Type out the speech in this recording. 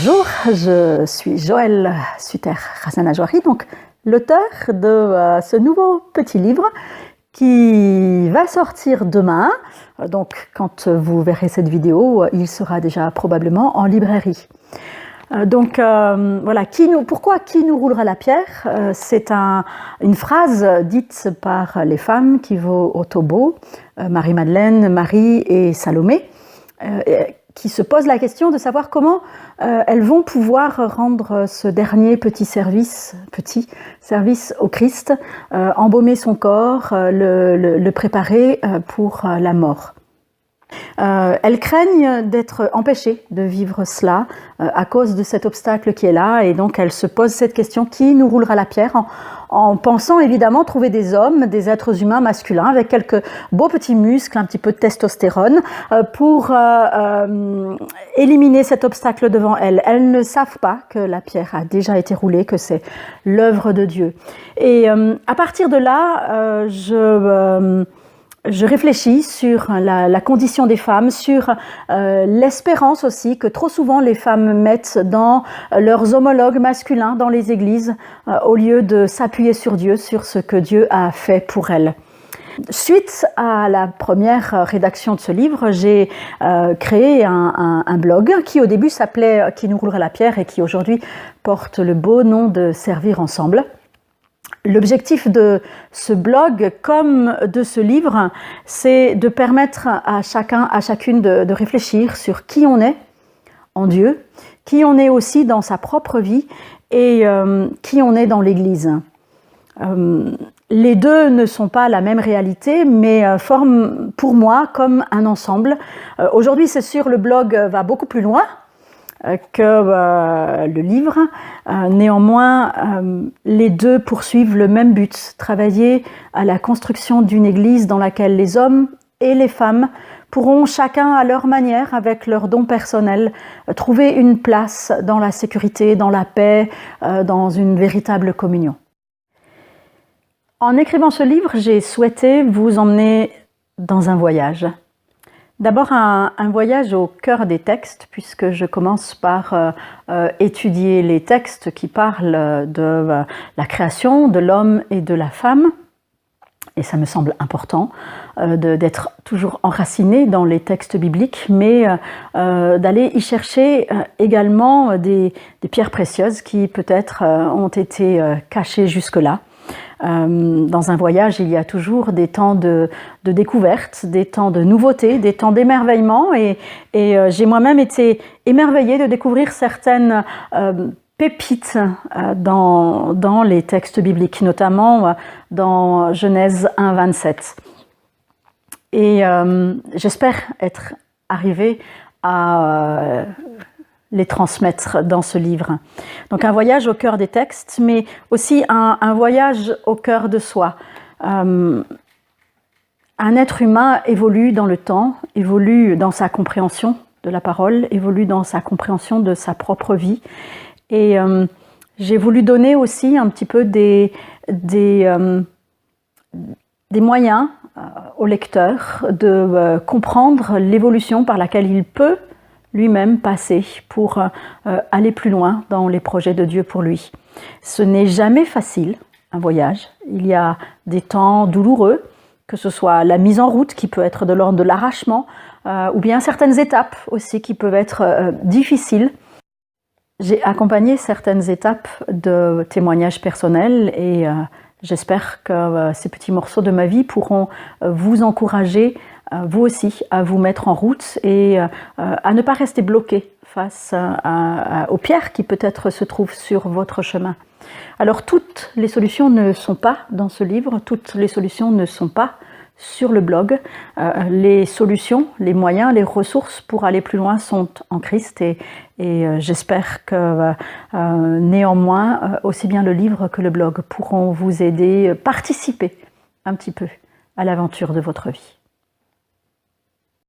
Bonjour, je suis Joëlle Suter-Rasana-Jouari, donc l'auteur de ce nouveau petit livre qui va sortir demain. Donc quand vous verrez cette vidéo, il sera déjà probablement en librairie. Voilà, pourquoi qui nous roulera la pierre? C'est une phrase dite par les femmes qui vont au tombeau, Marie-Madeleine, Marie et Salomé, qui se posent la question de savoir comment elles vont pouvoir rendre ce dernier petit service au Christ, embaumer son corps, le préparer pour la mort. Elles craignent d'être empêchées de vivre cela à cause de cet obstacle qui est là, et donc elles se posent cette question: qui nous roulera la pierre, en pensant évidemment trouver des hommes, des êtres humains masculins avec quelques beaux petits muscles, un petit peu de testostérone pour éliminer cet obstacle devant elles. Elles ne savent pas que la pierre a déjà été roulée, que c'est l'œuvre de Dieu. Et à partir de là, je réfléchis sur la condition des femmes, sur l'espérance aussi que trop souvent les femmes mettent dans leurs homologues masculins dans les églises au lieu de s'appuyer sur Dieu, sur ce que Dieu a fait pour elles. Suite à la première rédaction de ce livre, j'ai créé un blog qui au début s'appelait « Qui nous roulera la pierre » et qui aujourd'hui porte le beau nom de « Servir ensemble ». L'objectif de ce blog, comme de ce livre, c'est de permettre à chacun, à chacune de réfléchir sur qui on est en Dieu, qui on est aussi dans sa propre vie et qui on est dans l'Église. Les deux ne sont pas la même réalité, mais forment pour moi comme un ensemble. Aujourd'hui, c'est sûr, le blog va beaucoup plus loin que le livre. Néanmoins, les deux poursuivent le même but: travailler à la construction d'une église dans laquelle les hommes et les femmes pourront, chacun à leur manière, avec leurs dons personnels, trouver une place dans la sécurité, dans la paix, dans une véritable communion. En écrivant ce livre, j'ai souhaité vous emmener dans un voyage. D'abord un voyage au cœur des textes, puisque je commence par étudier les textes qui parlent de la création, de l'homme et de la femme. Et ça me semble important d'être toujours enraciné dans les textes bibliques, mais d'aller y chercher également des pierres précieuses qui peut-être ont été cachées jusque-là. Dans un voyage, il y a toujours des temps de découverte, des temps de nouveauté, des temps d'émerveillement, et j'ai moi-même été émerveillée de découvrir certaines pépites dans les textes bibliques, notamment dans Genèse 1, 27. Et j'espère être arrivée à les transmettre dans ce livre. Donc un voyage au cœur des textes, mais aussi un voyage au cœur de soi. Un être humain évolue dans le temps, évolue dans sa compréhension de la parole, évolue dans sa compréhension de sa propre vie. Et j'ai voulu donner aussi un petit peu des moyens au lecteur de comprendre l'évolution par laquelle il peut lui-même passer pour aller plus loin dans les projets de Dieu pour lui. Ce n'est jamais facile, un voyage. Il y a des temps douloureux, que ce soit la mise en route qui peut être de l'ordre de l'arrachement, ou bien certaines étapes aussi qui peuvent être difficiles. J'ai accompagné certaines étapes de témoignages personnels et j'espère que ces petits morceaux de ma vie pourront vous encourager, vous aussi, à vous mettre en route et à ne pas rester bloqué face aux pierres qui peut-être se trouvent sur votre chemin. Alors toutes les solutions ne sont pas dans ce livre, toutes les solutions ne sont pas sur le blog. Les solutions, les moyens, les ressources pour aller plus loin sont en Christ et j'espère que néanmoins, aussi bien le livre que le blog pourront vous aider, participer un petit peu à l'aventure de votre vie.